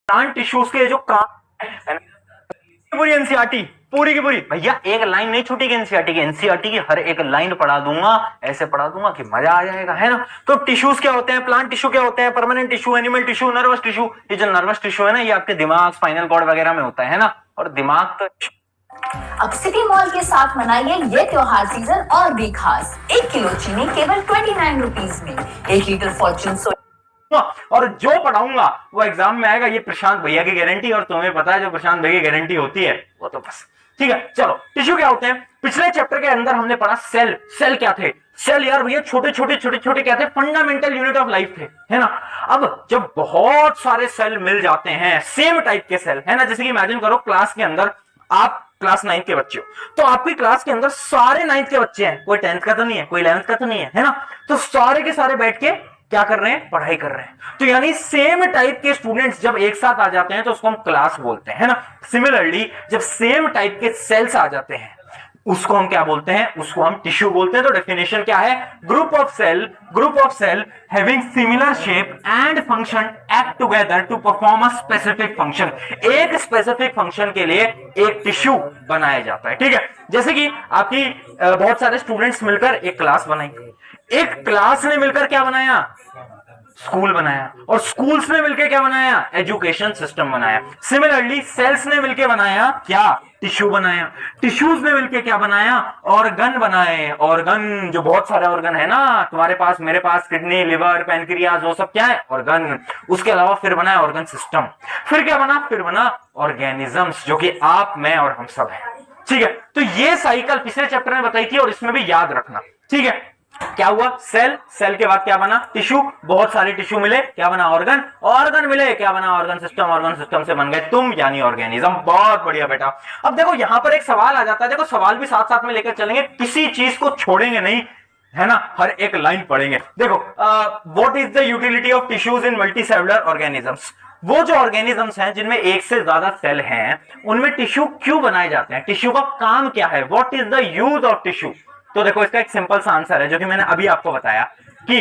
Plant tissues के जो काम पूरी एनसीईआरटी पूरी की पूरी भैया एक लाइन नहीं छूटेगी एनसीईआरटी की। एनसीईआरटी की हर एक लाइन पढ़ा दूंगा, ऐसे पढ़ा दूंगा कि मजा आ जाएगा, है ना। तो टिश्यूज क्या होते हैं, प्लांट टिश्यू क्या होते हैं, permanent tissue, animal tissue, nervous tissue. ये जो नर्वस टिश्यू है ना, ये आपके दिमाग, स्पाइनल कॉर्ड वगैरह में होता है ना। और दिमाग तो अब सिटी मॉल के साथ मनाइए ये त्योहार सीजन और भी खास। 1 किलो चीनी केवल 29 रुपीज में, 1 लीटर फॉर्च्यून और जो पढ़ाऊंगा वो एग्जाम में आएगा, ये प्रशांत भैया की गारंटी। और तुम्हें पता है जो प्रशांत भैया की गारंटी होती है वो तो बस ठीक है। चलो टिश्यू क्या होते हैं, पिछले चैप्टर के अंदर हमने पढ़ा सेल। सेल क्या थे, सेल यार भैया छोटे छोटे क्या थे, फंडामेंटल यूनिट ऑफ लाइफ थे, है ना। अब जब बहुत सारे सेल मिल जाते हैं, सेम टाइप के सेल, है ना, जैसे कि इमेजिन करो क्लास के अंदर आप क्लास 9 के बच्चे हो, तो आपकी क्लास के अंदर सारे 9th के बच्चे हैं, कोई 10th का तो नहीं है, कोई 11th का तो नहीं है ना। तो सारे के सारे बैठ के क्या कर रहे हैं, पढ़ाई कर रहे हैं। तो यानी सेम टाइप के स्टूडेंट्स जब एक साथ आ जाते हैं तो उसको हम क्लास बोलते हैं, है ना। सिमिलरली जब सेम टाइप के सेल्स आ जाते हैं उसको हम क्या बोलते हैं, उसको हम टिश्यू बोलते हैं। तो डेफिनेशन क्या है, group of cell having similar shape and function act together to perform a specific function. एक स्पेसिफिक फंक्शन के लिए एक टिश्यू बनाया जाता है, ठीक है। जैसे कि आपकी बहुत सारे स्टूडेंट्स मिलकर एक क्लास बनाई, एक क्लास ने मिलकर क्या बनाया, स्कूल बनाया, और स्कूल्स ने मिलकर क्या बनाया, एजुकेशन सिस्टम बनाया। सिमिलरली सेल्स ने मिलकर बनाया क्या, टिश्यू बनाया। टिश्यूज ने मिलकर क्या बनाया, ऑर्गन बनाए। ऑर्गन, जो बहुत सारे ऑर्गन है ना तुम्हारे पास, मेरे पास, किडनी, लिवर, पैनक्रियाज, वो सब क्या है, ऑर्गन। उसके अलावा फिर बनाया ऑर्गन सिस्टम। फिर क्या बना, फिर बना ऑर्गेनिजम्स, जो कि आप, मैं और हम सब है, ठीक है। तो ये साइकिल पिछले चैप्टर में बताई थी और इसमें भी याद रखना, ठीक है। क्या हुआ, सेल, सेल के बाद क्या बना, टिश्यू, बहुत सारे टिश्यू मिले, क्या बना, ऑर्गन, ऑर्गन मिले, क्या बना, ऑर्गन सिस्टम, ऑर्गन सिस्टम से बन गए तुम, यानी ऑर्गेनिज्म। बहुत बढ़िया बेटा। अब देखो यहां पर एक सवाल आ जाता है, देखो सवाल भी साथ साथ में लेकर चलेंगे, किसी चीज को छोड़ेंगे नहीं, है ना, हर एक लाइन पढ़ेंगे। देखो what is the utility of tissues in multicellular organisms. वो जो ऑर्गेनिजम्स हैं जिनमें एक से ज्यादा सेल हैं, उनमें टिश्यू क्यों बनाए जाते हैं, टिश्यू का काम क्या है, what is the use of tissue. तो देखो इसका एक सिंपल सा आंसर है जो कि मैंने अभी आपको बताया कि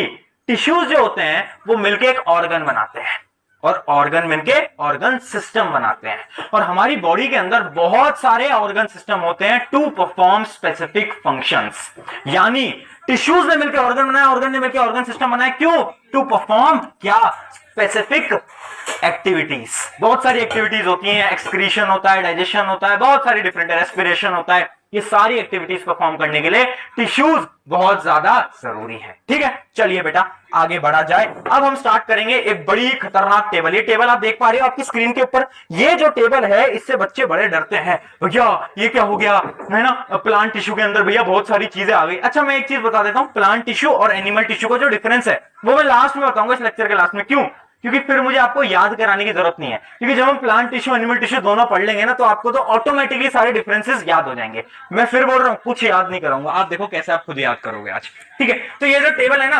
टिश्यूज जो होते हैं वो मिलके एक ऑर्गन बनाते हैं, और ऑर्गन मिलके ऑर्गन सिस्टम बनाते हैं। और हमारी बॉडी के अंदर बहुत सारे ऑर्गन सिस्टम होते हैं टू परफॉर्म स्पेसिफिक फंक्शंस। यानी टिश्यूज ने मिलकर ऑर्गन बनाया, ऑर्गन ने मिलकर ऑर्गन सिस्टम बनाया, क्यों, टू परफॉर्म क्या, स्पेसिफिक एक्टिविटीज। बहुत सारी एक्टिविटीज होती हैं, एक्सक्रीशन होता है, डाइजेशन होता है, बहुत सारी डिफरेंट, रेस्पिरेशन होता है। ये सारी एक्टिविटीज परफॉर्म करने के लिए टिश्यूज बहुत ज्यादा जरूरी है, ठीक है। चलिए बेटा आगे बढ़ा जाए। अब हम स्टार्ट करेंगे एक बड़ी खतरनाक टेबल। ये टेबल आप देख पा रहे हो आपकी स्क्रीन के ऊपर, ये जो टेबल है इससे बच्चे बड़े डरते हैं, भैया ये क्या हो गया, है ना, प्लांट टिश्यू के अंदर भैया बहुत सारी चीजें आ गई। अच्छा मैं एक चीज बता देता हूं, प्लांट टिश्यू और एनिमल टिश्यू का जो डिफरेंस है वो मैं लास्ट में बताऊंगा इस लेक्चर के लास्ट में। क्यों, क्योंकि फिर मुझे आपको याद कराने की जरूरत नहीं है, क्योंकि जब हम प्लांट टिश्यू एनिमल टिश्यू दोनों पढ़ लेंगे ना तो आपको तो ऑटोमेटिकली सारे डिफरेंसेस याद हो जाएंगे। मैं फिर बोल रहा हूं कुछ याद नहीं कराऊंगा, आप देखो कैसे आप खुद याद करोगे आज, ठीक है। तो ये जो टेबल है ना